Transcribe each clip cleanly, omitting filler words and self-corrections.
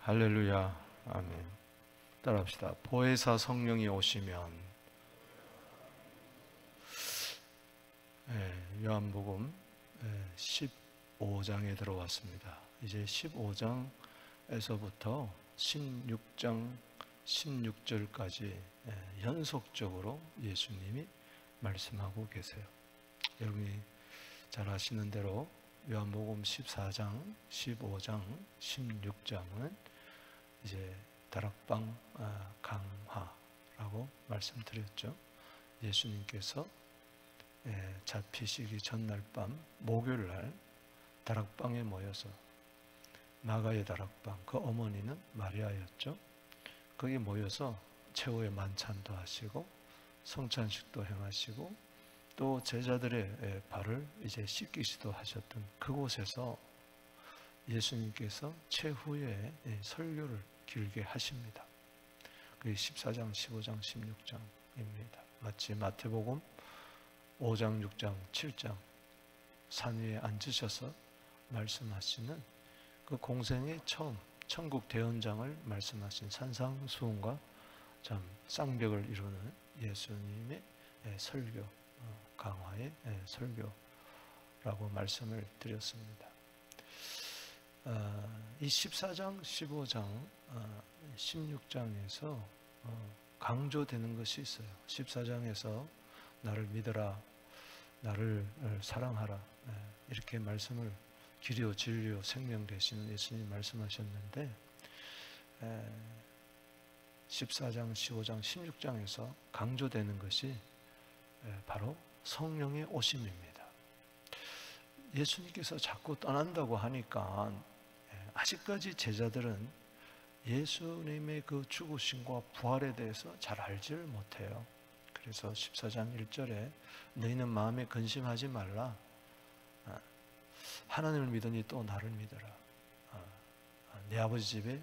할렐루야. 아멘. 따라합시다. 보혜사 성령이 오시면. 요한복음 15장에 들어왔습니다. 이제 15장에서부터 16장 16절까지 연속적으로 예수님이 말씀하고 계세요. 여러분이 잘 아시는 대로 요한복음 14장, 15장, 16장은 이제 다락방 강화라고 말씀드렸죠. 예수님께서 잡히시기 전날 밤 목요일 날 다락방에 모여서, 마가의 다락방, 그 어머니는 마리아였죠. 거기 모여서 최후의 만찬도 하시고 성찬식도 행하시고 또 제자들의 발을 이제 씻기시도 하셨던 그곳에서 예수님께서 최후의 설교를 길게 하십니다. 그게 14장, 15장, 16장입니다. 마치 마태복음 5장, 6장, 7장 산 위에 앉으셔서 말씀하시는 그 공생의 처음 천국 대언장을 말씀하신 산상수훈과 참 쌍벽을 이루는 예수님의 설교, 강화의 설교라고 말씀을 드렸습니다. 이 14장, 15장, 16장에서 강조되는 것이 있어요. 14장에서 나를 믿어라, 나를 사랑하라, 이렇게 말씀을 길이요 진리요 생명 되시는 예수님이 말씀하셨는데, 14장, 15장, 16장에서 강조되는 것이 바로 성령의 오심입니다. 예수님께서 자꾸 떠난다고 하니까 아직까지 제자들은 예수님의 그 죽으심과 부활에 대해서 잘 알지를 못해요. 그래서 14장 1절에 너희는 마음에 근심하지 말라, 하나님을 믿으니 또 나를 믿어라, 내 아버지 집에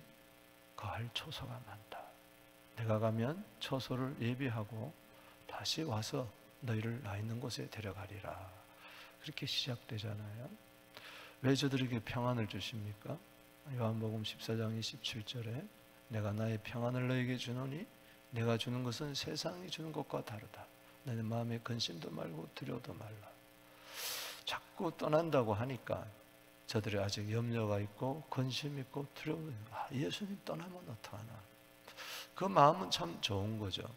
거할 초소가 많다, 내가 가면 처소를 예비하고 다시 와서 너희를 나 있는 곳에 데려가리라, 그렇게 시작되잖아요. 왜 저들에게 평안을 주십니까? 요한복음 14장 27절에 내가 나의 평안을 너희에게 주노니 내가 주는 것은 세상이 주는 것과 다르다, 너희 마음에 근심도 말고 두려워도 말라. 자꾸 떠난다고 하니까 저들이 아직 염려가 있고 근심 있고 두려워, 예수님 떠나면 어떡하나. 그 마음은 참 좋은 거죠.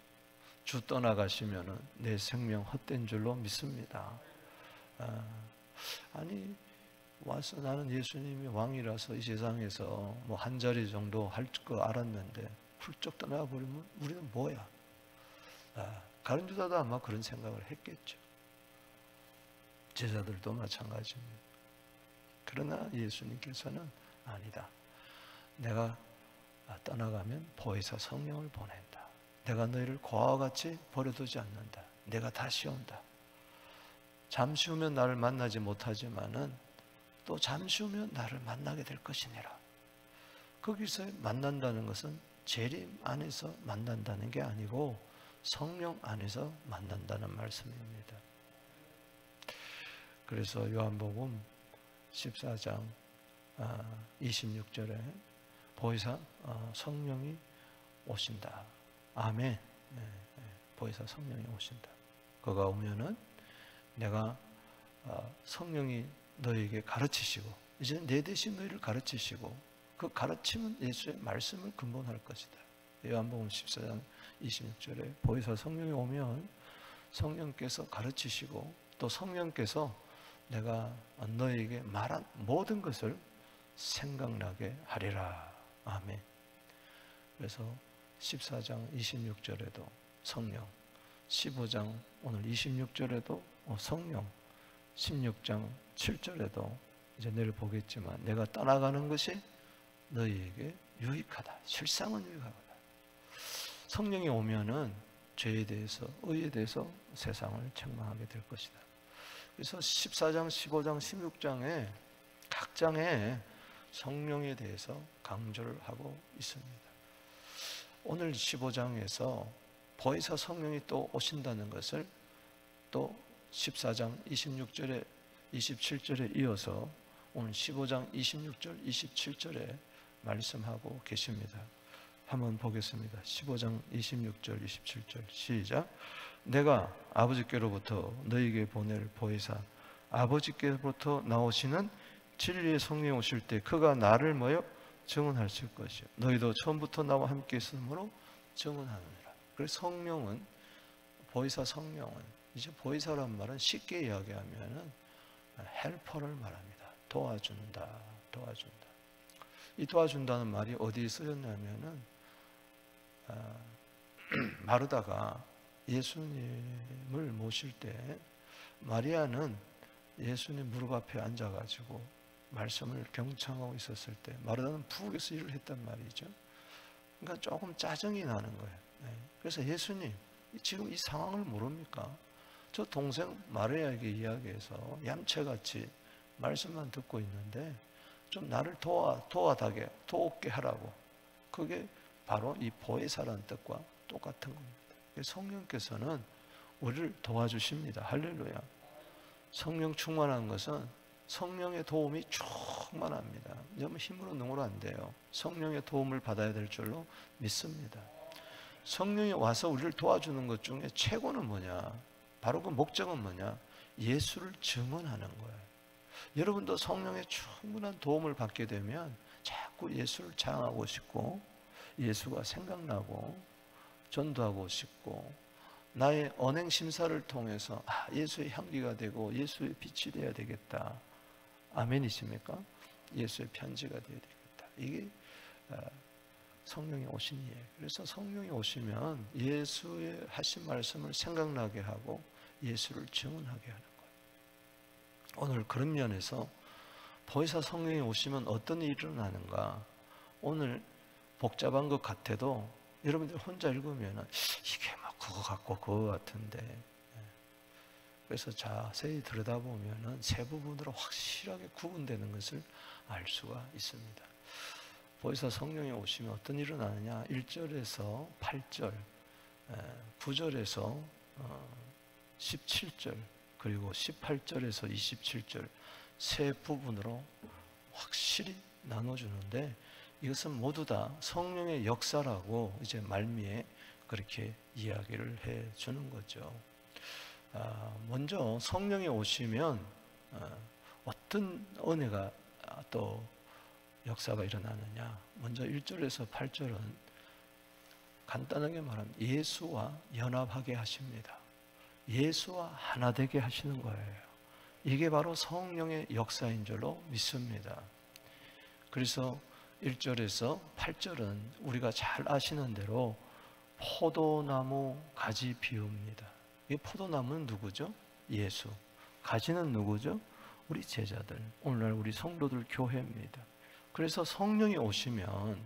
주 떠나가시면은 내 생명 헛된 줄로 믿습니다. 아니 와서 나는 예수님이 왕이라서 이 세상에서 뭐 한 자리 정도 할 거 알았는데 훌쩍 떠나버리면 우리는 뭐야? 가룟 유다도 아마 그런 생각을 했겠죠. 제자들도 마찬가지입니다. 그러나 예수님께서는 아니다, 내가 떠나가면 보혜사 성령을 보낸다, 내가 너희를 고아와 같이 버려두지 않는다, 내가 다시 온다. 잠시 후면 나를 만나지 못하지만은 또 잠시 후면 나를 만나게 될 것이니라. 거기서 만난다는 것은 재림 안에서 만난다는 게 아니고 성령 안에서 만난다는 말씀입니다. 그래서 요한복음 14장 26절에 보혜사 성령이 오신다. 아멘. 보혜사 성령이 오신다. 그가 오면은 내가 성령이 너희에게 가르치시고, 이제 내 대신 너희를 가르치시고, 그 가르침은 예수의 말씀을 근본할 것이다. 요한복음 14장 26절에 보혜사 성령이 오면 성령께서 가르치시고 또 성령께서 내가 너희에게 말한 모든 것을 생각나게 하리라. 아멘. 그래서 14장 26절에도 성령, 15장 오늘 26절에도 성령, 16장 7절에도 이제 내일 보겠지만 내가 떠나가는 것이 너희에게 유익하다. 실상은 유익하다. 성령이 오면은 죄에 대해서, 의에 대해서 세상을 책망하게 될 것이다. 그래서 14장, 15장, 16장에 각 장에 성령에 대해서 강조를 하고 있습니다. 오늘 15장에서 보혜사 성령이 또 오신다는 것을 또 14장 26절에 27절에 이어서 오늘 15장 26절 27절에 말씀하고 계십니다. 한번 보겠습니다. 15장 26절 27절 시작. 내가 아버지께로부터 너희에게 보낼 보혜사 아버지께로부터 나오시는 진리의 성령이 오실 때 그가 나를 뭐요? 증언하실 것이요 너희도 처음부터 나와 함께 있으므로 증언하느니라. 그래서 성령은 보혜사 성령은 이제 보혜사란 말은 쉽게 이야기하면은 헬퍼를 말합니다. 도와준다. 이 도와준다는 말이 어디에 쓰였냐면은 마르다가 예수님을 모실 때 마리아는 예수님 무릎 앞에 앉아가지고 말씀을 경청하고 있었을 때 마르다는 부엌에서 일을 했단 말이죠. 그러니까 조금 짜증이 나는 거예요. 그래서 예수님 지금 이 상황을 모릅니까? 저 동생 마리아에게 이야기해서 얌체같이 말씀만 듣고 있는데 좀 나를 도우게 하라고. 그게 바로 이 보혜사라는 뜻과 똑같은 겁니다. 성령께서는 우리를 도와주십니다. 할렐루야. 성령 충만한 것은 성령의 도움이 충만합니다. 너무 힘으로 능으로 안 돼요. 성령의 도움을 받아야 될 줄로 믿습니다. 성령이 와서 우리를 도와주는 것 중에 최고는 뭐냐? 바로 그 목적은 뭐냐? 예수를 증언하는 거예요. 여러분도 성령의 충분한 도움을 받게 되면 자꾸 예수를 자랑하고 싶고 예수가 생각나고 전도하고 싶고 나의 언행 심사를 통해서 예수의 향기가 되고 예수의 빛이 되어야 되겠다. 아멘이십니까? 예수의 편지가 되어야 되겠다. 이게 성령이 오신 이에요. 그래서 성령이 오시면 예수의 하신 말씀을 생각나게 하고 예수를 증언하게 하는 거예요. 오늘 그런 면에서 보혜사 성령이 오시면 어떤 일이 일어나는가? 오늘 복잡한 것 같아도 여러분들 혼자 읽으면 이게 막 그거 같고 그거 같은데, 그래서 자세히 들여다보면 세 부분으로 확실하게 구분되는 것을 알 수가 있습니다. 보혜사 성령이 오시면 어떤 일이 일어나느냐? 1절에서 8절, 9절에서 17절, 그리고 18절에서 27절 세 부분으로 확실히 나눠주는데, 이것은 모두 다 성령의 역사라고 이제 말미에 그렇게 이야기를 해 주는 거죠. 먼저 성령이 오시면 어떤 은혜가 또 역사가 일어나느냐? 먼저 1절에서 8절은 간단하게 말하면 예수와 연합하게 하십니다. 예수와 하나 되게 하시는 거예요. 이게 바로 성령의 역사인 줄로 믿습니다. 그래서 1절에서 8절은 우리가 잘 아시는 대로 포도나무 가지 비유입니다. 이 포도나무는 누구죠? 예수. 가지는 누구죠? 우리 제자들, 오늘날 우리 성도들 교회입니다. 그래서 성령이 오시면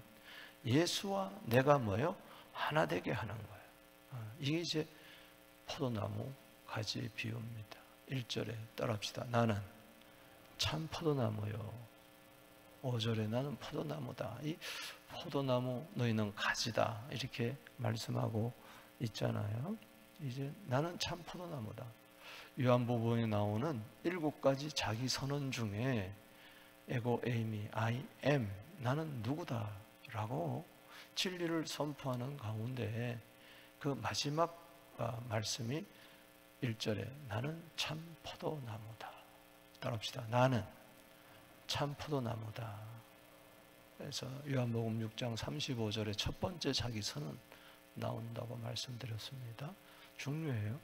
예수와 내가 뭐예요? 하나 되게 하는 거예요. 이게 이제 포도나무 가지 비유입니다. 1절에 따라합시다. 나는 참 포도나무요. 5절에 나는 포도나무다. 이 포도나무 너희는 가지다. 이렇게 말씀하고 있잖아요. 이제 나는 참 포도나무다. 요한복음에 나오는 7가지 자기 선언 중에 에고 에이미 I am 나는 누구다 라고 진리를 선포하는 가운데 그 마지막 말씀이 1절에 나는 참 포도나무다. 따라합시다. 나는 참 포도나무다. 그래서 요한복음 6장 35절에 첫 번째 자기 선언 나온다고 말씀드렸습니다. 중요해요.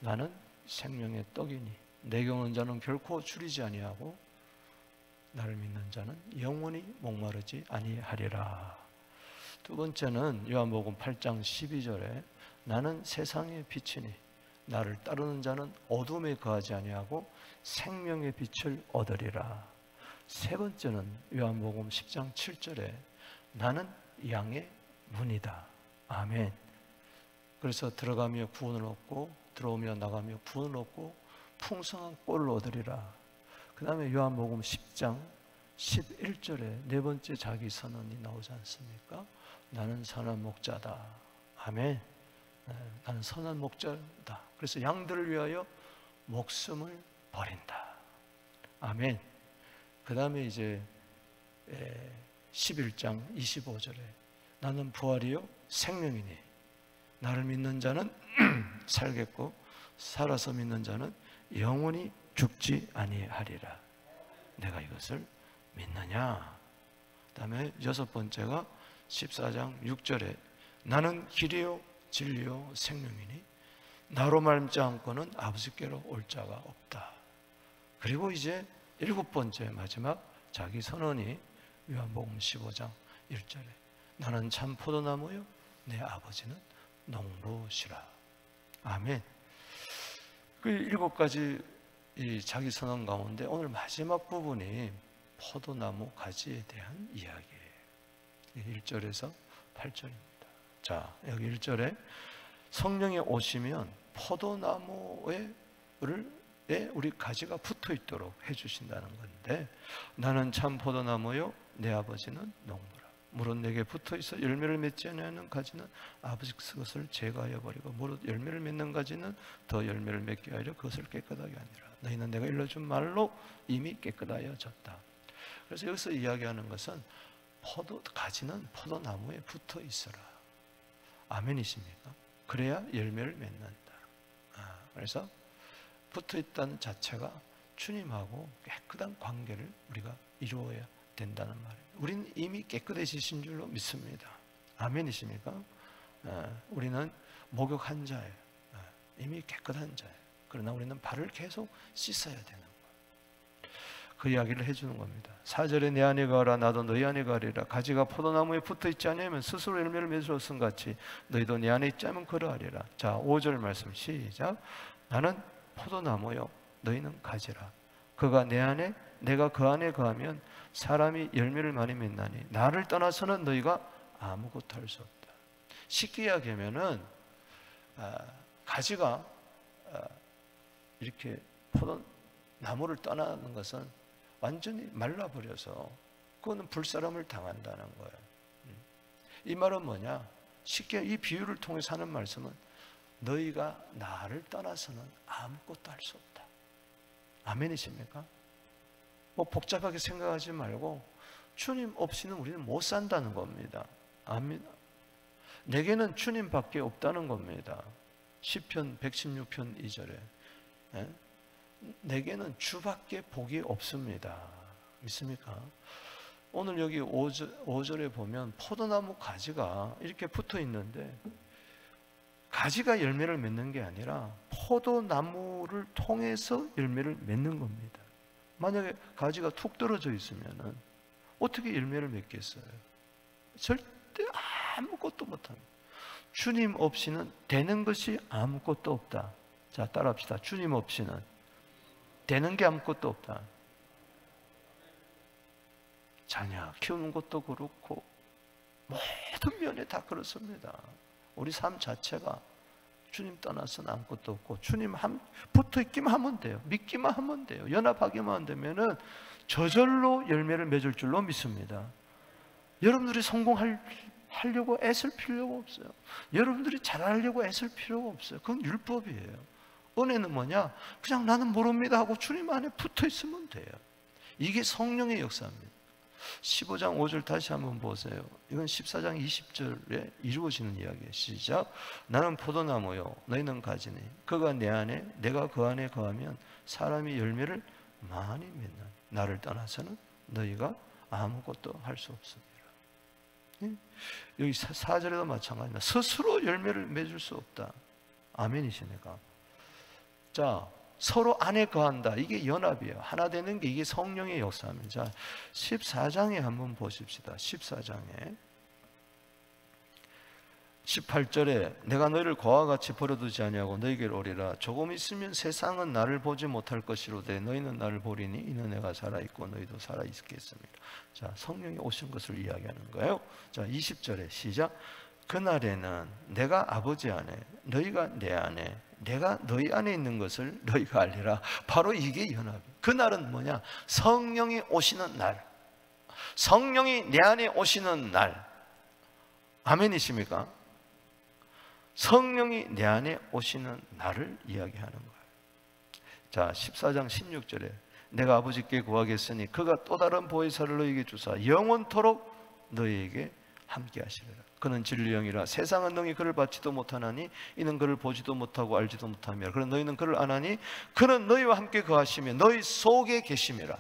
나는 생명의 떡이니 내게 오는 자는 결코 줄이지 아니하고 나를 믿는 자는 영원히 목마르지 아니하리라. 두 번째는 요한복음 8장 12절에 나는 세상의 빛이니 나를 따르는 자는 어둠에 거하지 아니하고 생명의 빛을 얻으리라. 세 번째는 요한복음 10장 7절에 나는 양의 문이다. 아멘. 그래서 들어가며 구원을 얻고 들어오며 나가며 구원을 얻고 풍성한 꼴을 얻으리라. 그 다음에 요한복음 10장 11절에 네 번째 자기 선언이 나오지 않습니까? 나는 선한 목자다. 아멘. 나는 선한 목자다. 그래서 양들을 위하여 목숨을 버린다. 아멘. 그 다음에 이제 11장 25절에 나는 부활이요 생명이니 나를 믿는 자는 살겠고 살아서 믿는 자는 영원히 죽지 아니하리라. 내가 이것을 믿느냐? 그 다음에 6번째가 14장 6절에 나는 길이요 진리요 생명이니 나로 말미암지 않고는 아버지께로 올 자가 없다. 그리고 이제 7번째 마지막 자기 선언이 요한복음 15장 1절에 나는 참 포도나무요 내 아버지는 농부시라. 아멘. 그 7가지 이 자기 선언 가운데 오늘 마지막 부분이 포도나무 가지에 대한 이야기예요. 1절에서 8절입니다. 자, 여기 1절에 성령이 오시면 포도나무에 우리 가지가 붙어 있도록 해주신다는 건데 나는 참 포도나무요 내 아버지는 농부라. 무릇 내게 붙어 있어 열매를 맺지 않는 가지는 아버지 그것을 제거하여 버리고 무릇 열매를 맺는 가지는 더 열매를 맺게 하려 그것을 깨끗하게 하니라. 너희는 내가 일러준 말로 이미 깨끗하여졌다. 그래서 여기서 이야기하는 것은 가지는 포도나무에 붙어 있어라. 아멘이십니까? 그래야 열매를 맺는다. 그래서 붙어 있다는 자체가 주님하고 깨끗한 관계를 우리가 이루어야 된다는 말이에요. 우리는 이미 깨끗해지신 줄로 믿습니다. 아멘이십니까? 우리는 목욕한 자예요. 이미 깨끗한 자예요. 그러나 우리는 발을 계속 씻어야 되는 거예요. 그 이야기를 해주는 겁니다. 4절에 내 안에 거하라 나도 너희 안에 거하리라. 가지가 포도나무에 붙어있지 않으면 스스로 열매를 맺을 수 없음 같이 너희도 내 안에 있지 않으면 그러하리라. 자, 5절 말씀 시작. 나는 포도나무요 너희는 가지라. 그가 내 안에 내가 그 안에 거하면 사람이 열매를 많이 맺나니 나를 떠나서는 너희가 아무것도 할 수 없다. 쉽게 이야기하면은 가지가 이렇게 포도나무를 떠나는 것은 완전히 말라버려서 그거는 불사람을 당한다는 거예요. 이 말은 뭐냐? 쉽게 이 비유를 통해서 하는 말씀은 너희가 나를 떠나서는 아무것도 할 수 없다. 아멘이십니까? 뭐 복잡하게 생각하지 말고 주님 없이는 우리는 못 산다는 겁니다. 아멘. 내게는 주님밖에 없다는 겁니다. 시편 116편 2절에 내게는 주밖에 복이 없습니다. 믿습니까? 오늘 여기 5절에 보면 포도나무 가지가 이렇게 붙어 있는데 가지가 열매를 맺는 게 아니라 포도나무를 통해서 열매를 맺는 겁니다. 만약에 가지가 툭 떨어져 있으면 어떻게 열매를 맺겠어요? 절대 아무것도 못합니다. 주님 없이는 되는 것이 아무것도 없다. 자, 따라합시다. 주님 없이는 되는 게 아무것도 없다. 자녀 키우는 것도 그렇고 모든 면에 다 그렇습니다. 우리 삶 자체가 주님 떠나서는 아무것도 없고 주님 붙어 있기만 하면 돼요. 믿기만 하면 돼요. 연합하기만 되면은 저절로 열매를 맺을 줄로 믿습니다. 여러분들이 성공하려고 애쓸 필요가 없어요. 여러분들이 잘하려고 애쓸 필요가 없어요. 그건 율법이에요. 은혜는 뭐냐? 그냥 나는 모릅니다 하고 주님 안에 붙어 있으면 돼요. 이게 성령의 역사입니다. 15장 5절 다시 한번 보세요. 이건 14장 20절에 이루어지는 이야기예요. 시작. 나는 포도나무요 너희는 가지니 그가 내 안에 내가 그 안에 거하면 사람이 열매를 많이 맺는 나를 떠나서는 너희가 아무것도 할 수 없습니다. 여기 4절에도 마찬가지입니다. 스스로 열매를 맺을 수 없다. 아멘이십니까? 자, 서로 안에 거한다. 이게 연합이에요. 하나 되는 게 이게 성령의 역사입니다. 자, 14장에 한번 보십시다. 14장에 18절에 내가 너희를 고와 같이 버려두지 아니하고 너희에게로 오리라. 조금 있으면 세상은 나를 보지 못할 것이로되 너희는 나를 보리니 이는 내가 살아있고 너희도 살아있겠습니다. 자, 성령이 오신 것을 이야기하는 거예요. 자, 20절에 시작. 그날에는 내가 아버지 안에 너희가 내 안에 내가 너희 안에 있는 것을 너희가 알리라. 바로 이게 연합이에요. 그날은 뭐냐? 성령이 오시는 날. 성령이 내 안에 오시는 날. 아멘이십니까? 성령이 내 안에 오시는 날을 이야기하는 거예요. 자, 14장 16절에 내가 아버지께 구하겠으니 그가 또 다른 보혜사를 너희에게 주사 영원토록 너희에게 함께 하시리라. 그는 진리의 영이라 세상은 능히 그를 받지도 못하나니 이는 그를 보지도 못하고 알지도 못하며 그러나 너희는 그를 아나니 그는 너희와 함께 거하시며 너희 속에 계심이라.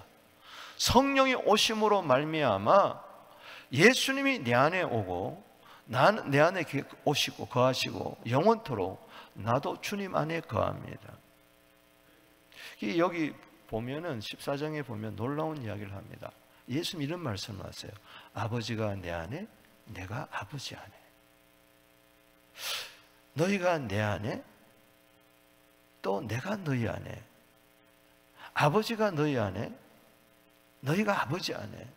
성령이 오심으로 말미암아 예수님이 내 안에 오고 나는 내 안에 오시고 거하시고 영원토록 나도 주님 안에 거합니다. 여기 보면은 14장에 보면 놀라운 이야기를 합니다. 예수님 이런 말씀을 하세요. 아버지가 내 안에, 내가 아버지 안에. 너희가 내 안에, 또 내가 너희 안에. 아버지가 너희 안에, 너희가 아버지 안에.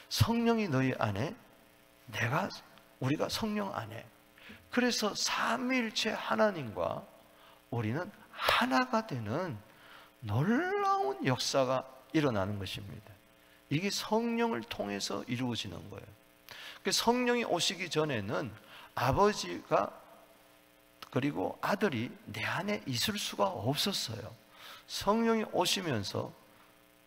성령이 너희 안에, 우리가 성령 안에. 그래서 삼위일체 하나님과 우리는 하나가 되는 놀라운 역사가 일어나는 것입니다. 이게 성령을 통해서 이루어지는 거예요. 성령이 오시기 전에는 아버지가 그리고 아들이 내 안에 있을 수가 없었어요. 성령이 오시면서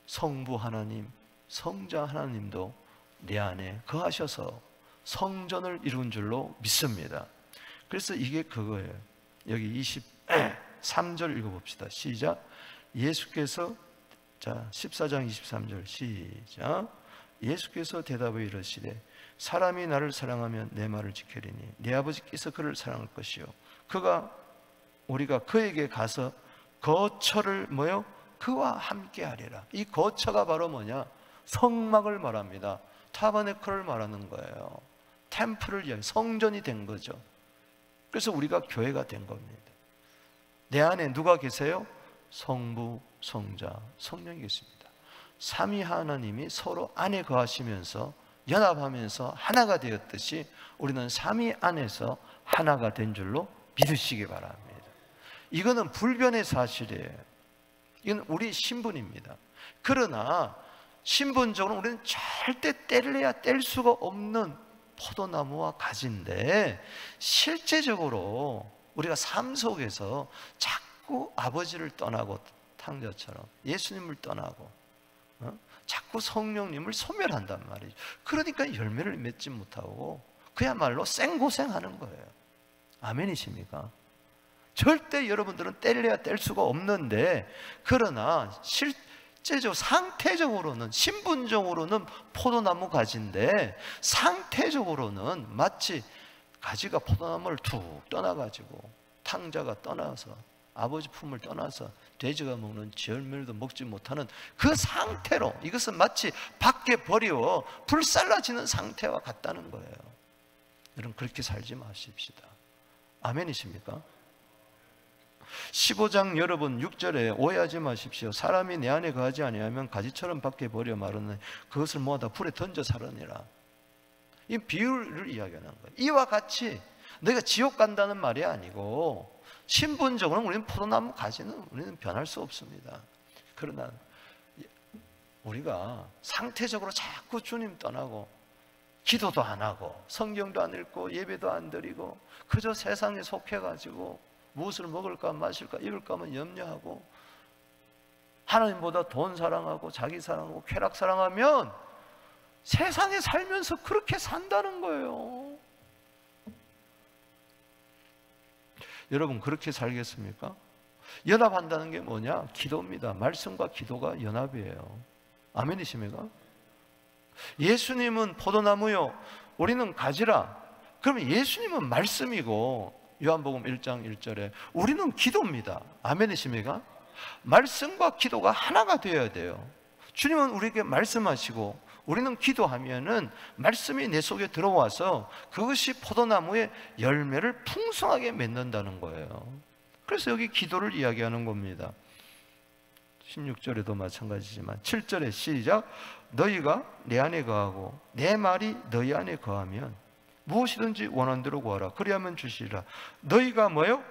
성부 하나님, 성자 하나님도 내 안에 거하셔서 성전을 이룬 줄로 믿습니다. 그래서 이게 그거예요. 여기 23절 읽어봅시다. 시작. 예수께서, 자 14장 23절 시작. 예수께서 대답하여 이르시되 사람이 나를 사랑하면 내 말을 지키리니 내 아버지께서 그를 사랑할 것이요 우리가 그에게 가서 거처를 뭐요? 그와 함께 하리라. 이 거처가 바로 뭐냐? 성막을 말합니다. 타버네클을 말하는 거예요. 템플을 이야기, 성전이 된 거죠. 그래서 우리가 교회가 된 겁니다. 내 안에 누가 계세요? 성부, 성자, 성령이 계십니다. 삼위 하나님이 서로 안에 거하시면서 연합하면서 하나가 되었듯이 우리는 삼위 안에서 하나가 된 줄로 믿으시기 바랍니다. 이거는 불변의 사실이에요. 이건 우리 신분입니다. 그러나 신분적으로 우리는 절대 뗄래야 뗄 수가 없는 포도나무와 가지인데 실제적으로 우리가 삶 속에서 자꾸 아버지를 떠나고 탕자처럼 예수님을 떠나고 자꾸 성령님을 소멸한단 말이죠. 그러니까 열매를 맺지 못하고 그야말로 생고생하는 거예요. 아멘이십니까? 절대 여러분들은 뗄래야 뗄 수가 없는데 그러나 실제적으로 상태적으로는 신분적으로는 포도나무 가지인데 상태적으로는 마치 가지가 포도나무를 툭 떠나가지고 탕자가 떠나서 아버지 품을 떠나서 돼지가 먹는 열매도 먹지 못하는 그 상태로 이것은 마치 밖에 버려 불살라지는 상태와 같다는 거예요. 여러분 그렇게 살지 마십시다. 아멘이십니까? 15장 여러분 6절에 오해하지 마십시오. 사람이 내 안에 거하지 아니하면 가지처럼 밖에 버려 마르는 그것을 모아다 불에 던져 살으니라. 이 비유를 이야기하는 거예요. 이와 같이 너희가 지옥 간다는 말이 아니고 신분적으로 우리는 포도나무 가지는 우리는 변할 수 없습니다. 그러나 우리가 상태적으로 자꾸 주님 떠나고 기도도 안 하고 성경도 안 읽고 예배도 안 드리고 그저 세상에 속해가지고 무엇을 먹을까 마실까 입을까만 염려하고 하나님보다 돈 사랑하고 자기 사랑하고 쾌락 사랑하면 세상에 살면서 그렇게 산다는 거예요. 여러분 그렇게 살겠습니까? 연합한다는 게 뭐냐? 기도입니다. 말씀과 기도가 연합이에요. 아멘이십니까? 예수님은 포도나무요 우리는 가지라. 그러면 예수님은 말씀이고 요한복음 1장 1절에 우리는 기도입니다. 아멘이십니까? 말씀과 기도가 하나가 되어야 돼요. 주님은 우리에게 말씀하시고 우리는 기도하면은 말씀이 내 속에 들어와서 그것이 포도나무의 열매를 풍성하게 맺는다는 거예요. 그래서 여기 기도를 이야기하는 겁니다. 16절에도 마찬가지지만 7절에 시작. 너희가 내 안에 거하고 내 말이 너희 안에 거하면 무엇이든지 원하는 대로 구하라. 그리하면 주시리라. 너희가 뭐요?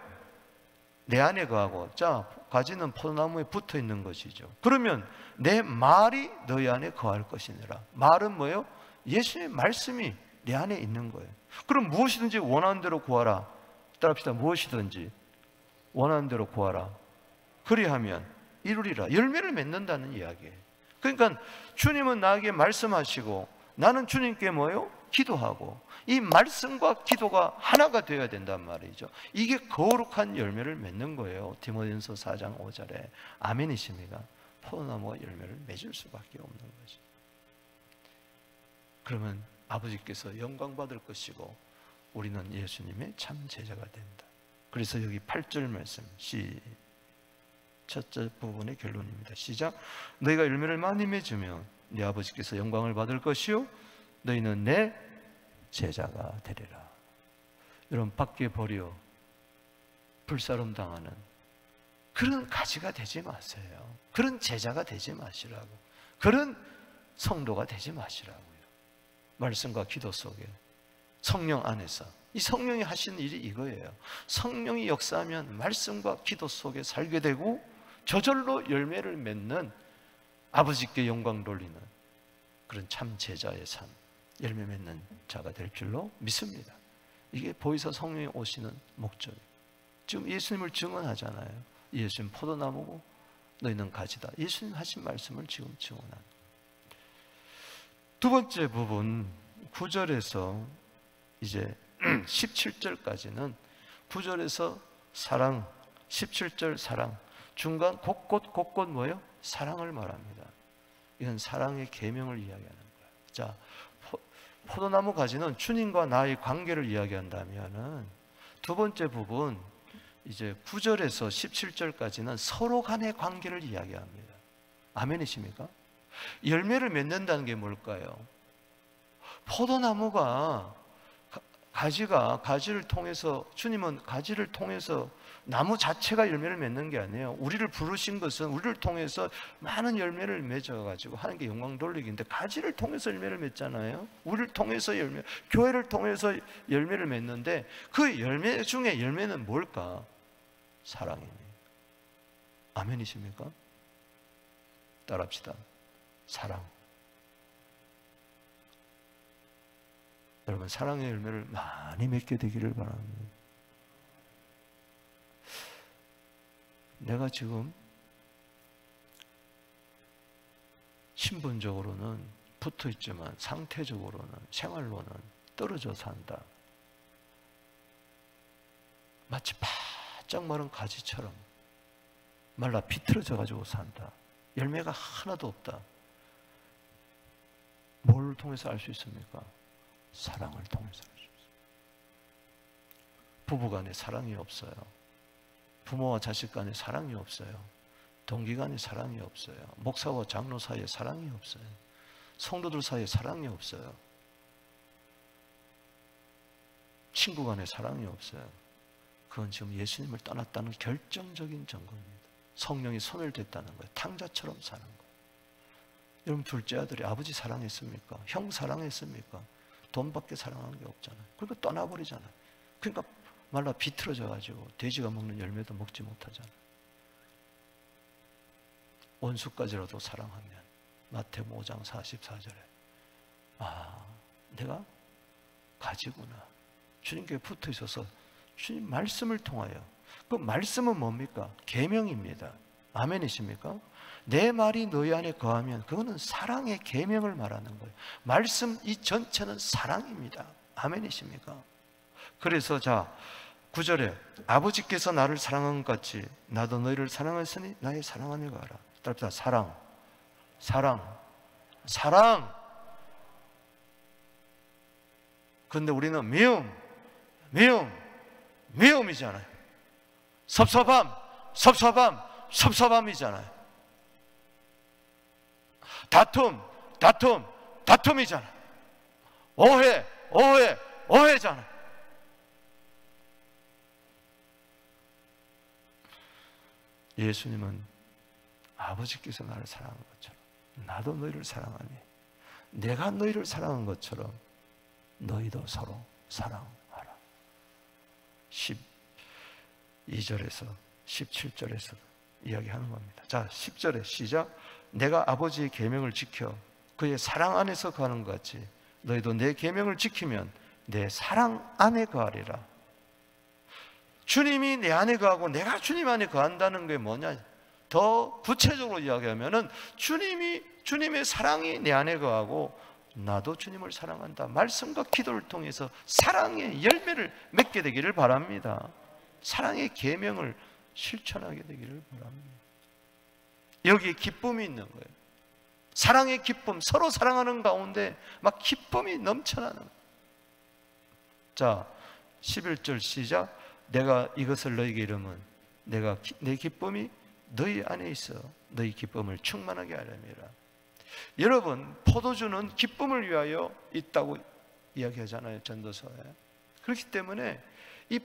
내 안에 거하고. 자, 가지는 포도나무에 붙어 있는 것이죠. 그러면 내 말이 너희 안에 거할 것이니라. 말은 뭐예요? 예수님의 말씀이 내 안에 있는 거예요. 그럼 무엇이든지 원하는 대로 구하라. 따라합시다. 무엇이든지 원하는 대로 구하라. 그리하면 이루리라. 열매를 맺는다는 이야기예요. 그러니까 주님은 나에게 말씀하시고 나는 주님께 뭐예요? 기도하고 이 말씀과 기도가 하나가 되어야 된단 말이죠. 이게 거룩한 열매를 맺는 거예요. 디모데전서 4장 5절에. 아멘이십니까? 포도나무가 열매를 맺을 수밖에 없는 거죠. 그러면 아버지께서 영광받을 것이고 우리는 예수님의 참 제자가 된다. 그래서 여기 8절 말씀, 첫째 부분의 결론입니다. 시작. 너희가 열매를 많이 맺으면 네 아버지께서 영광을 받을 것이요 너희는 내 제자가 되리라. 여러분, 밖에 버려 불사름 당하는 그런 가지가 되지 마세요. 그런 제자가 되지 마시라고. 그런 성도가 되지 마시라고요. 말씀과 기도 속에 성령 안에서 이 성령이 하시는 일이 이거예요. 성령이 역사하면 말씀과 기도 속에 살게 되고 저절로 열매를 맺는, 아버지께 영광 돌리는 그런 참 제자의 삶, 열매 맺는 자가 될 줄로 믿습니다. 이게 보혜사 성령이 오시는 목적이에요. 지금 예수님을 증언하잖아요. 예수님 포도나무고 너희는 가지다. 예수님 하신 말씀을 지금 증언합니다. 두 번째 부분 9절에서 이제 17절까지는 9절에서 사랑, 17절 사랑, 중간 곳곳 뭐예요? 사랑을 말합니다. 이건 사랑의 계명을 이야기하는 거예요. 자, 포도나무 가지는 주님과 나의 관계를 이야기한다면은 두 번째 부분 이제 9절에서 17절까지는 서로 간의 관계를 이야기합니다. 아멘이십니까? 열매를 맺는다는 게 뭘까요? 포도나무가 가지를 통해서, 주님은 가지를 통해서 나무 자체가 열매를 맺는 게 아니에요. 우리를 부르신 것은 우리를 통해서 많은 열매를 맺어가지고 하는 게 영광 돌리기인데, 가지를 통해서 열매를 맺잖아요. 우리를 통해서 교회를 통해서 열매를 맺는데 그 열매 중에 열매는 뭘까? 사랑입니다. 아멘이십니까? 따라합시다. 사랑. 여러분, 사랑의 열매를 많이 맺게 되기를 바랍니다. 내가 지금 신분적으로는 붙어 있지만 상태적으로는, 생활로는 떨어져 산다. 마치 바짝 마른 가지처럼 말라 비틀어져 가지고 산다. 열매가 하나도 없다. 뭘 통해서 알 수 있습니까? 사랑을 통해서 알 수 있습니다. 부부간에 사랑이 없어요. 부모와 자식 간에 사랑이 없어요. 동기 간에 사랑이 없어요. 목사와 장로 사이에 사랑이 없어요. 성도들 사이에 사랑이 없어요. 친구 간에 사랑이 없어요. 그건 지금 예수님을 떠났다는 결정적인 증거입니다. 성령이 손을 댔다는 거예요. 탕자처럼 사는 거예요. 여러분, 둘째 아들이 아버지 사랑했습니까? 형 사랑했습니까? 돈밖에 사랑한 게 없잖아요. 그러니까 떠나버리잖아요. 그러니까 말라 비틀어져 가지고 돼지가 먹는 열매도 먹지 못하잖아요. 원수까지라도 사랑하면 마태복음 5장 44절에 내가 가지구나. 주님께 붙어 있어서 주님 말씀을 통하여, 그 말씀은 뭡니까? 계명입니다. 아멘이십니까? 내 말이 너희 안에 거하면 그거는 사랑의 계명을 말하는 거예요. 말씀 이 전체는 사랑입니다. 아멘이십니까? 그래서 자 9절에 아버지께서 나를 사랑한 것 같이 나도 너희를 사랑했으니 나의 사랑 안에 거하라. 따라합시다. 사랑, 사랑, 사랑. 그런데 우리는 미움이잖아요. 섭섭함이잖아요. 다툼이잖아요. 오해잖아요. 예수님은 아버지께서 나를 사랑한 것처럼 나도 너희를 사랑하니 내가 너희를 사랑한 것처럼 너희도 서로 사랑하라. 12절에서 17절에서 이야기하는 겁니다. 자, 10절에 시작. 내가 아버지의 계명을 지켜 그의 사랑 안에서 거하는 것 같이 너희도 내 계명을 지키면 내 사랑 안에 거하리라. 주님이 내 안에 거하고 내가 주님 안에 거한다는 게 뭐냐? 더 구체적으로 이야기하면은 주님의 사랑이 내 안에 거하고 나도 주님을 사랑한다. 말씀과 기도를 통해서 사랑의 열매를 맺게 되기를 바랍니다. 사랑의 계명을 실천하게 되기를 바랍니다. 여기에 기쁨이 있는 거예요. 사랑의 기쁨, 서로 사랑하는 가운데 막 기쁨이 넘쳐나는 거예요. 자, 11절 시작. 내가 이것을 너희에게 이르면 내 기쁨이 너희 안에 있어 너희 기쁨을 충만하게 하려니라. 여러분, 포도주는 기쁨을 위하여 있다고 이야기하잖아요, 전도서에. 그렇기 때문에 이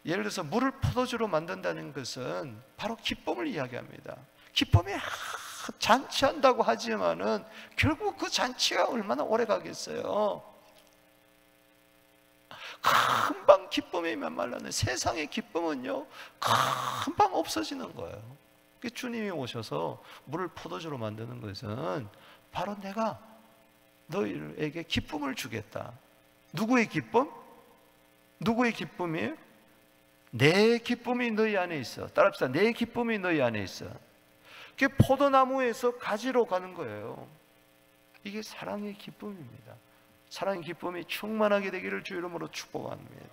예를 들어서 물을 포도주로 만든다는 것은 바로 기쁨을 이야기합니다. 기쁨이 잔치한다고 하지만은 결국 그 잔치가 얼마나 오래 가겠어요. 금방 기쁨이 메말라는 세상의 기쁨은요, 금방 없어지는 거예요. 주님이 오셔서 물을 포도주로 만드는 것은 바로 내가 너희에게 기쁨을 주겠다. 누구의 기쁨? 누구의 기쁨이에요? 내 기쁨이 너희 안에 있어. 따라합시다. 내 기쁨이 너희 안에 있어. 그게 포도나무에서 가지로 가는 거예요. 이게 사랑의 기쁨입니다. 사랑의 기쁨이 충만하게 되기를 주 이름으로 축복합니다.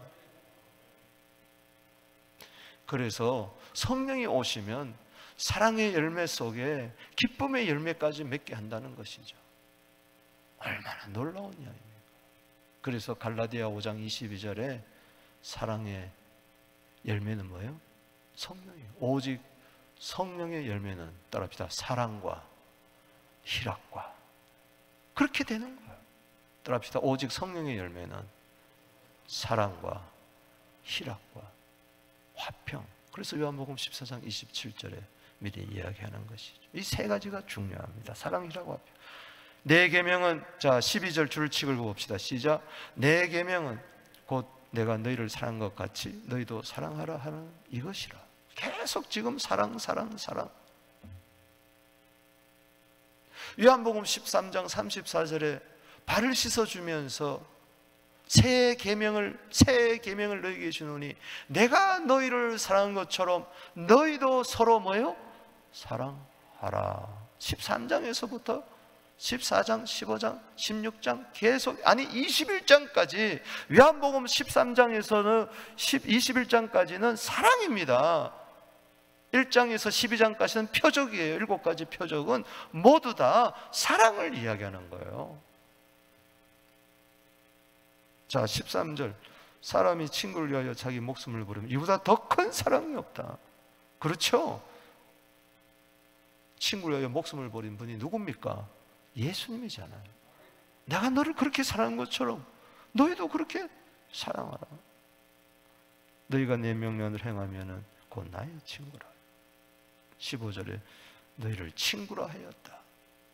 그래서 성령이 오시면 사랑의 열매 속에 기쁨의 열매까지 맺게 한다는 것이죠. 얼마나 놀라운 이야기입니까? 그래서 갈라디아 5장 22절에 사랑의 열매는 뭐예요? 성령이에요. 오직 성령의 열매는 따라합시다. 사랑과 희락과 그렇게 되는 거예요. 따라합시다. 오직 성령의 열매는 사랑과 희락과 화평. 그래서 요한복음 14장 27절에 미리 이야기하는 것이죠. 이 세 가지가 중요합니다. 사랑, 희락, 화평. 내 계명은, 자 12절 줄을 치고 봅시다. 시작. 내 계명은 곧 내가 너희를 사랑한 것 같이 너희도 사랑하라 하는 이것이라. 계속 지금 사랑. 요한복음 13장 34절에 발을 씻어주면서 새 계명을 너희에게 주노니 내가 너희를 사랑한 것처럼 너희도 서로 뭐요? 사랑하라. 13장에서부터 14장, 15장, 16장 계속, 아니 21장까지, 요한복음 13장에서는 21장까지는 사랑입니다. 1장에서 12장까지는 표적이에요. 7가지 표적은 모두 다 사랑을 이야기하는 거예요. 자 13절, 사람이 친구를 위하여 자기 목숨을 버리면 이보다 더 큰 사랑이 없다. 그렇죠? 친구를 위하여 목숨을 버린 분이 누굽니까? 예수님이잖아요. 내가 너를 그렇게 사랑한 것처럼 너희도 그렇게 사랑하라. 너희가 내 명령을 행하면 곧 나의 친구라. 15절에 너희를 친구라 하였다.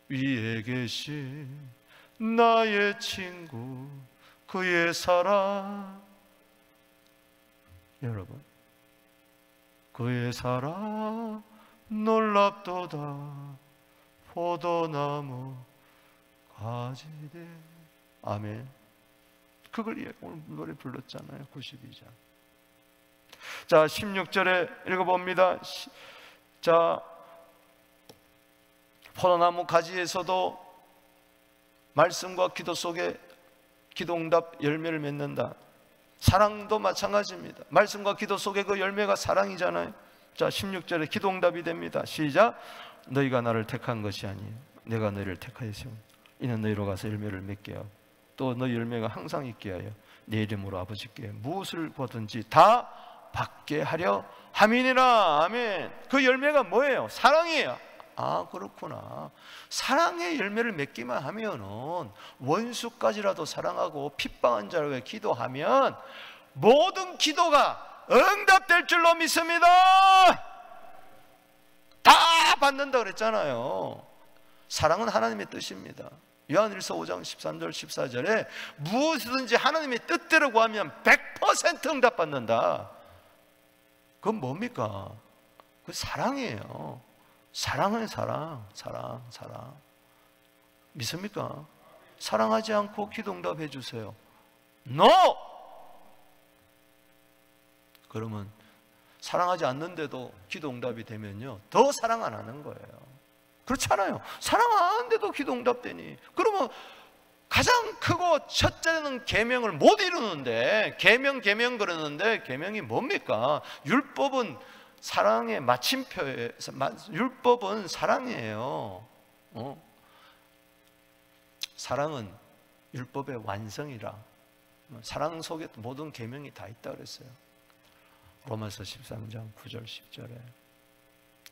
위에 계신 나의 친구 그의 사랑, 여러분, 그의 사랑 놀랍도다. 포도나무 가지되. 아멘. 그걸 오늘 노래 불렀잖아요. 92장. 자 16절에 읽어봅니다. 자 포도나무 가지에서도 말씀과 기도 속에 기도응답 열매를 맺는다. 사랑도 마찬가지입니다. 말씀과 기도 속에 그 열매가 사랑이잖아요. 자 16절에 기도응답이 됩니다. 시작. 너희가 나를 택한 것이 아니에요. 내가 너희를 택하였으니 이는 너희로 가서 열매를 맺게 하고 또 너희 열매가 항상 있게 하여 내 이름으로 아버지께 무엇을 구하든지 다 받게 하려 함이니라. 아멘. 그 열매가 뭐예요? 사랑이에요. 아 그렇구나. 사랑의 열매를 맺기만 하면은 원수까지라도 사랑하고 핍박한 자를 위해 기도하면 모든 기도가 응답될 줄로 믿습니다. 다 받는다 그랬잖아요. 사랑은 하나님의 뜻입니다. 요한일서 5장 13절 14절에 무엇이든지 하나님의 뜻대로 구하면 100% 응답받는다. 그건 뭡니까? 그 사랑이에요. 사랑은 사랑. 믿습니까? 사랑하지 않고 기도 응답해 주세요. NO! 그러면 사랑하지 않는데도 기도 응답이 되면요 더 사랑 안 하는 거예요. 그렇잖아요. 사랑하는데도 기도응답되니. 그러면 가장 크고 첫째는 계명을 못 이루는데, 계명 그러는데 계명이 뭡니까? 율법은 사랑의 마침표예요. 율법은 사랑이에요. 사랑은 율법의 완성이라. 사랑 속에 모든 계명이 다 있다 그랬어요. 로마서 13장 9절 10절에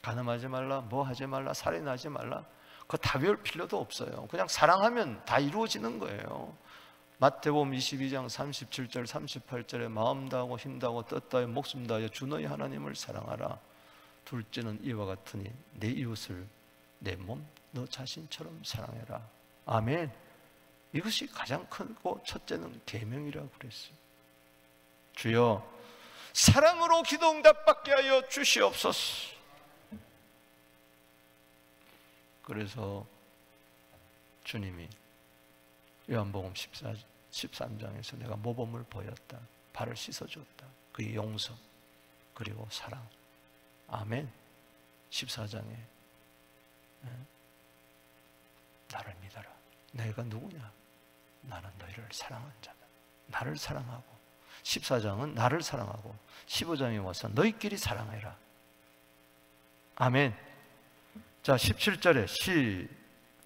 간음하지 말라, 뭐 하지 말라, 살인하지 말라, 그거 다 배울 필요도 없어요. 그냥 사랑하면 다 이루어지는 거예요. 마태복음 22장 37절 38절에 마음 다하고 힘 다하고 뜻 다하여 목숨 다하여 주 너희 하나님을 사랑하라. 둘째는 이와 같으니 내 이웃을 내 몸 너 자신처럼 사랑해라. 아멘. 이것이 가장 크고 첫째는 계명이라고 그랬어요. 주여 사랑으로 기도 응답받게 하여 주시옵소서. 그래서 주님이 요한복음 13장에서 내가 모범을 보였다, 발을 씻어줬다, 그의 용서 그리고 사랑. 아멘. 14장에 나를 믿어라. 내가 누구냐? 나는 너희를 사랑한 자다. 나를 사랑하고, 14장은 나를 사랑하고 15장에 와서 너희끼리 사랑해라. 아멘. 자, 17절에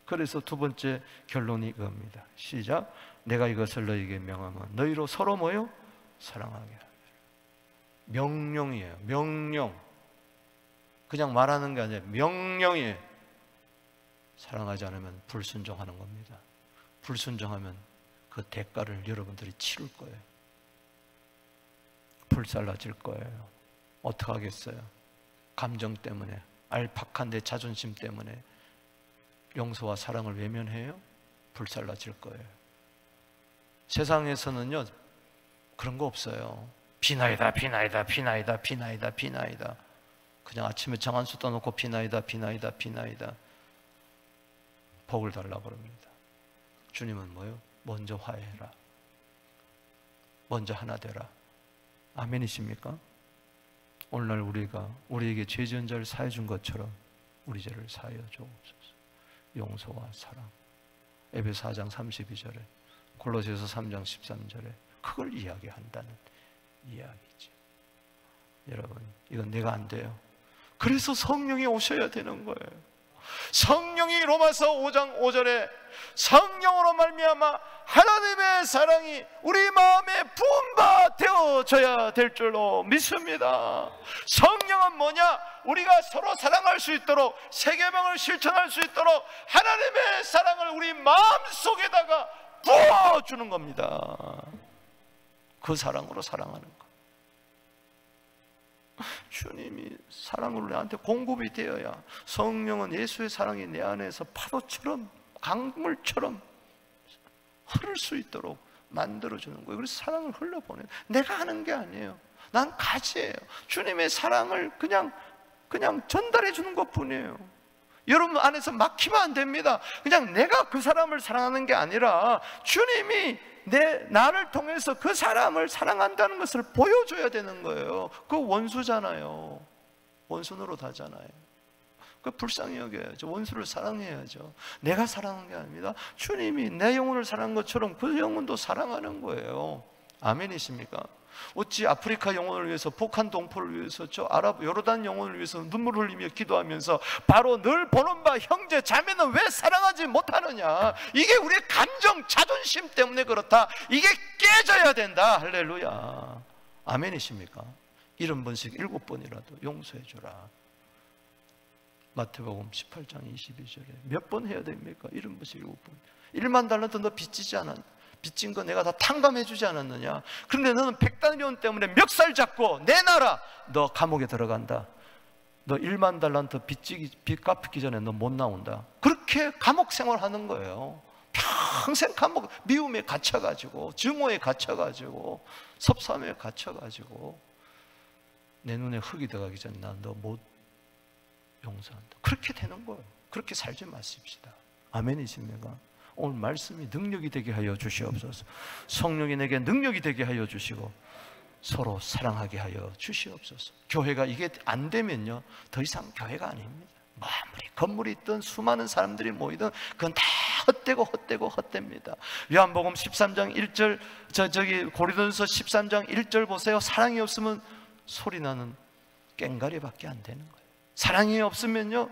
그래서 두 번째 결론이 이겁니다. 시작. 내가 이것을 너희에게 명하면 너희로 서로 뭐요? 사랑하게 하라. 명령이에요. 명령. 그냥 말하는 게 아니라 명령이에요. 사랑하지 않으면 불순종하는 겁니다. 불순종하면 그 대가를 여러분들이 치를 거예요. 불살라질 거예요. 어떻게 하겠어요? 감정 때문에, 알팍한 내 자존심 때문에 용서와 사랑을 외면해요? 불살라질 거예요. 세상에서는요 그런 거 없어요. 비나이다 비나이다 비나이다 비나이다 비나이다. 그냥 아침에 정한수 떠놓고 비나이다 비나이다 비나이다. 복을 달라고 그럽니다. 주님은 뭐요? 먼저 화해해라. 먼저 하나 되라. 아멘이십니까? 오늘날 우리에게 죄 지은 자를 사해 준 것처럼 우리 죄를 사하여 주옵소서. 용서와 사랑. 에베소 4장 32절에, 골로새서 3장 13절에 그걸 이야기한다는 이야기죠. 여러분, 이건 내가 안 돼요. 그래서 성령이 오셔야 되는 거예요. 성령이 로마서 5장 5절에 성령으로 말미암아 하나님의 사랑이 우리 마음에 부은 바 되어져야 될 줄로 믿습니다. 성령은 뭐냐? 우리가 서로 사랑할 수 있도록, 세계명을 실천할 수 있도록 하나님의 사랑을 우리 마음속에다가 부어주는 겁니다. 그 사랑으로 사랑하는 것. 주님이 사랑으로 내한테 공급이 되어야, 성령은 예수의 사랑이 내 안에서 파도처럼, 강물처럼 흐를 수 있도록 만들어주는 거예요. 그래서 사랑을 흘려보내요. 내가 하는 게 아니에요. 난 가지예요. 주님의 사랑을 그냥 전달해 주는 것 뿐이에요. 여러분 안에서 막히면 안 됩니다. 그냥 내가 그 사람을 사랑하는 게 아니라 주님이 나를 통해서 그 사람을 사랑한다는 것을 보여줘야 되는 거예요. 그 원수잖아요. 원수 노릇하잖아요. 그 불쌍히 여겨야죠. 원수를 사랑해야죠. 내가 사랑하는 게 아닙니다. 주님이 내 영혼을 사랑한 것처럼 그 영혼도 사랑하는 거예요. 아멘이십니까? 어찌 아프리카 영혼을 위해서, 북한 동포를 위해서, 저 아랍 요르단 영혼을 위해서 눈물 흘리며 기도하면서 바로 늘 보는 바 형제 자매는 왜 사랑하지 못하느냐? 이게 우리의 감정, 자존심 때문에 그렇다. 이게 깨져야 된다. 할렐루야. 아멘이십니까? 70번씩 7번이라도 용서해 주라. 마태복음 18장 22절에 몇 번 해야 됩니까? 70번씩 7번. 1만 달란트 너 빚진 거 내가 다 탕감해 주지 않았느냐? 그런데 너는 백달년 때문에 멱살 잡고 내놔라. 너 감옥에 들어간다. 너 1만 달란트 빚 갚기 전에 너 못 나온다. 그렇게 감옥 생활하는 거예요. 평생 감옥, 미움에 갇혀가지고, 증오에 갇혀가지고, 섭삼에 갇혀가지고, 내 눈에 흙이 들어가기 전에 난 너 못 용서한다. 그렇게 되는 거예요. 그렇게 살지 마십시다. 아멘이십니까? 오늘 말씀이 능력이 되게 하여 주시옵소서. 성령이 내게 능력이 되게 하여 주시고 서로 사랑하게 하여 주시옵소서. 교회가 이게 안 되면요 더 이상 교회가 아닙니다. 뭐 아무리 건물이 있든 수많은 사람들이 모이든 그건 다 헛되고 헛됩니다. 요한복음 13장 1절, 고린도전서 13장 1절 보세요. 사랑이 없으면 소리나는 꽹과리밖에 안 되는 거예요. 사랑이 없으면요,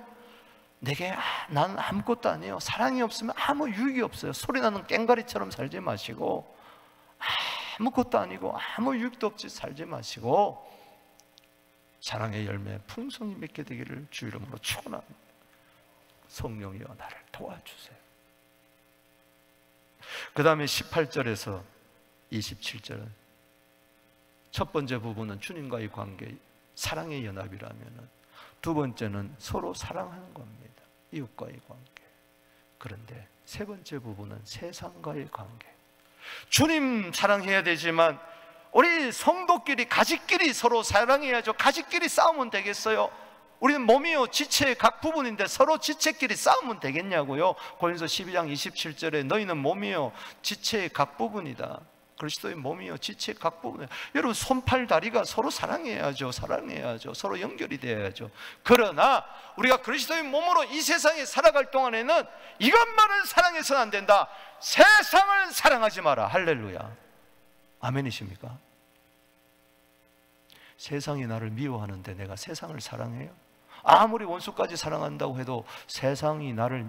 나는 아무것도 아니에요. 사랑이 없으면 아무 유익이 없어요. 소리나는 꽹과리처럼 살지 마시고, 아무것도 아니고 아무 유익도 없이 살지 마시고, 사랑의 열매 풍성히 맺게 되기를 주 이름으로 축원합니다. 성령이여 나를 도와주세요. 그 다음에 18절에서 27절은 첫 번째 부분은 주님과의 관계, 사랑의 연합이라면, 두 번째는 서로 사랑하는 겁니다. 이웃과의 관계. 그런데 세 번째 부분은 세상과의 관계. 주님 사랑해야 되지만 우리 성도끼리, 가족끼리 서로 사랑해야죠. 가족끼리 싸우면 되겠어요? 우리는 몸이요 지체의 각 부분인데 서로 지체끼리 싸우면 되겠냐고요. 고린도서 12장 27절에 너희는 몸이요 지체의 각 부분이다. 그리스도의 몸이요 지체의 각 부분이다. 여러분, 손팔 다리가 서로 사랑해야죠. 서로 연결이 되어야죠. 그러나 우리가 그리스도의 몸으로 이 세상에 살아갈 동안에는 이것만은 사랑해서는 안 된다. 세상을 사랑하지 마라. 할렐루야. 아멘이십니까? 세상이 나를 미워하는데 내가 세상을 사랑해요? 아무리 원수까지 사랑한다고 해도 세상이 나를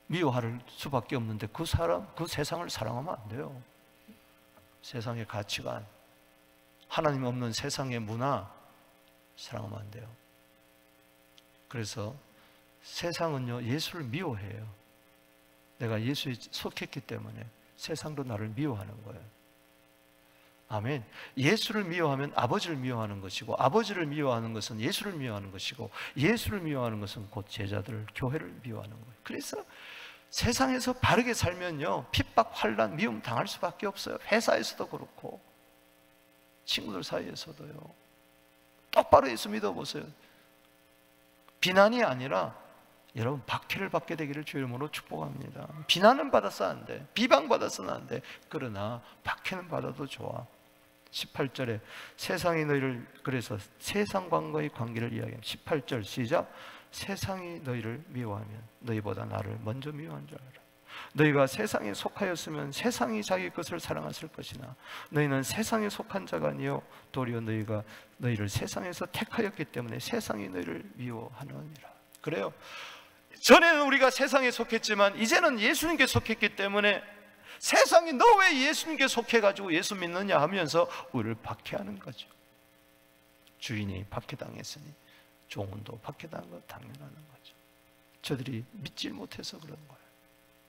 미워할 수밖에 없는데 그 세상을 사랑하면 안 돼요. 세상의 가치관, 하나님 없는 세상의 문화 사랑하면 안 돼요. 그래서 세상은요 예수를 미워해요. 내가 예수에 속했기 때문에 세상도 나를 미워하는 거예요. 아멘. 예수를 미워하면 아버지를 미워하는 것이고, 아버지를 미워하는 것은 예수를 미워하는 것이고, 예수를 미워하는 것은 곧 제자들, 교회를 미워하는 거예요. 그래서 세상에서 바르게 살면요 핍박, 환난, 미움 당할 수밖에 없어요. 회사에서도 그렇고 친구들 사이에서도요. 똑바로 예수 믿어보세요. 비난이 아니라 여러분 박해를 받게 되기를 주 이름으로 축복합니다. 비난은 받아서 안 돼, 비방받아서는 안 돼. 그러나 박해는 받아도 좋아. 18절에 세상이 너희를, 그래서 세상과의 관계를 이야기합니다. 18절 시작. 세상이 너희를 미워하면 너희보다 나를 먼저 미워한 줄 알아라. 너희가 세상에 속하였으면 세상이 자기 것을 사랑했을 것이나 너희는 세상에 속한 자가 아니요 도리어 너희가 너희를 세상에서 택하였기 때문에 세상이 너희를 미워하느니라. 그래요. 전에는 우리가 세상에 속했지만 이제는 예수님께 속했기 때문에 세상이 너 왜 예수님께 속해가지고 예수 믿느냐 하면서 우리를 박해하는 거죠. 주인이 박해당했으니 종은도 박해당한 것 당연한 거죠. 저들이 믿질 못해서 그런 거예요.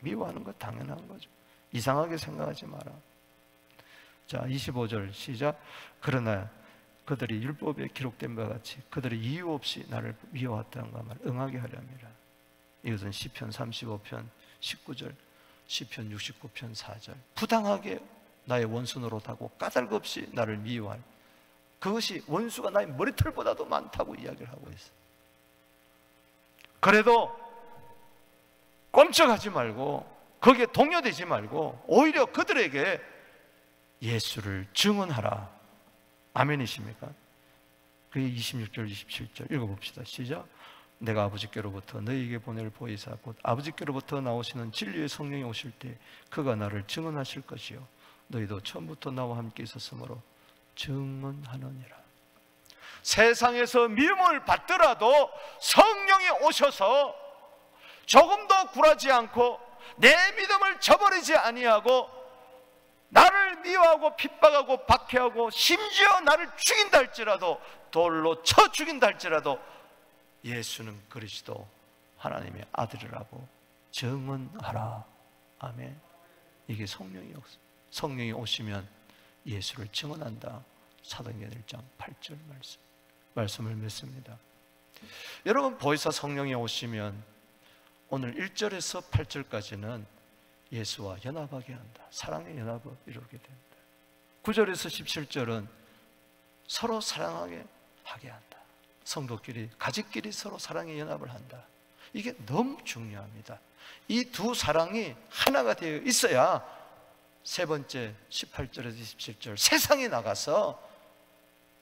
미워하는 것 당연한 거죠. 이상하게 생각하지 마라. 자, 25절 시작. 그러나 그들이 율법에 기록된 바와 같이 그들이 이유 없이 나를 미워했다는 것을 응하게 하려니라. 이것은 시편 35편 19절, 시편 69편 4절. 부당하게 나의 원수 노릇하고 까닭 없이 나를 미워할, 그것이 원수가 나의 머리털보다도 많다고 이야기를 하고 있어요. 그래도 꼼짝하지 말고 거기에 동요되지 말고 오히려 그들에게 예수를 증언하라. 아멘이십니까? 그게 26절 27절 읽어봅시다. 시작. 내가 아버지께로부터 너희에게 보낼 보이사 곧 아버지께로부터 나오시는 진리의 성령이 오실 때 그가 나를 증언하실 것이요 너희도 처음부터 나와 함께 있었으므로 증언하느니라. 세상에서 미움을 받더라도 성령이 오셔서 조금도 굴하지 않고 내 믿음을 저버리지 아니하고 나를 미워하고 핍박하고 박해하고 심지어 나를 죽인다 할지라도, 돌로 쳐 죽인다 할지라도 예수는 그리스도 하나님의 아들이라고 증언하라. 아멘. 이게 성령이 오시면 예수를 증언한다. 사도행전 1장 8절 말씀을 맺습니다. 여러분, 보혜사 성령이 오시면 오늘 1절에서 8절까지는 예수와 연합하게 한다. 사랑의 연합을 이루게 된다. 9절에서 17절은 서로 사랑하게 하게 한다. 성도끼리, 가족끼리 서로 사랑의 연합을 한다. 이게 너무 중요합니다. 이 두 사랑이 하나가 되어 있어야 세 번째 18절에서 27절 세상에 나가서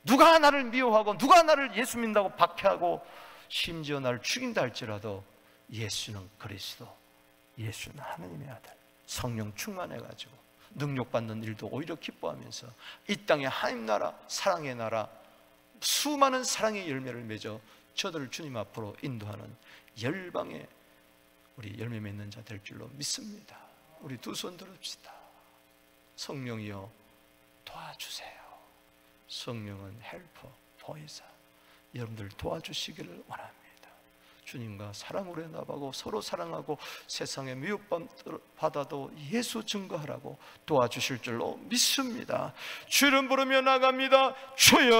누가 나를 미워하고 누가 나를 예수 믿는다고 박해하고 심지어 나를 죽인다 할지라도 예수는 그리스도, 예수는 하느님의 아들, 성령 충만해가지고 능력받는 일도 오히려 기뻐하면서 이 땅의 하나님 나라, 사랑의 나라, 수많은 사랑의 열매를 맺어 저들을 주님 앞으로 인도하는 열방의 우리 열매 맺는 자 될 줄로 믿습니다. 우리 두 손 들읍시다. 성령이여 도와주세요. 성령은 헬퍼, 보혜사, 여러분들 도와주시기를 원합니다. 주님과 사랑으로 연합하고 서로 사랑하고 세상에 미움받아도 예수 증거하라고 도와주실 줄로 믿습니다. 주를 부르며 나갑니다. 주여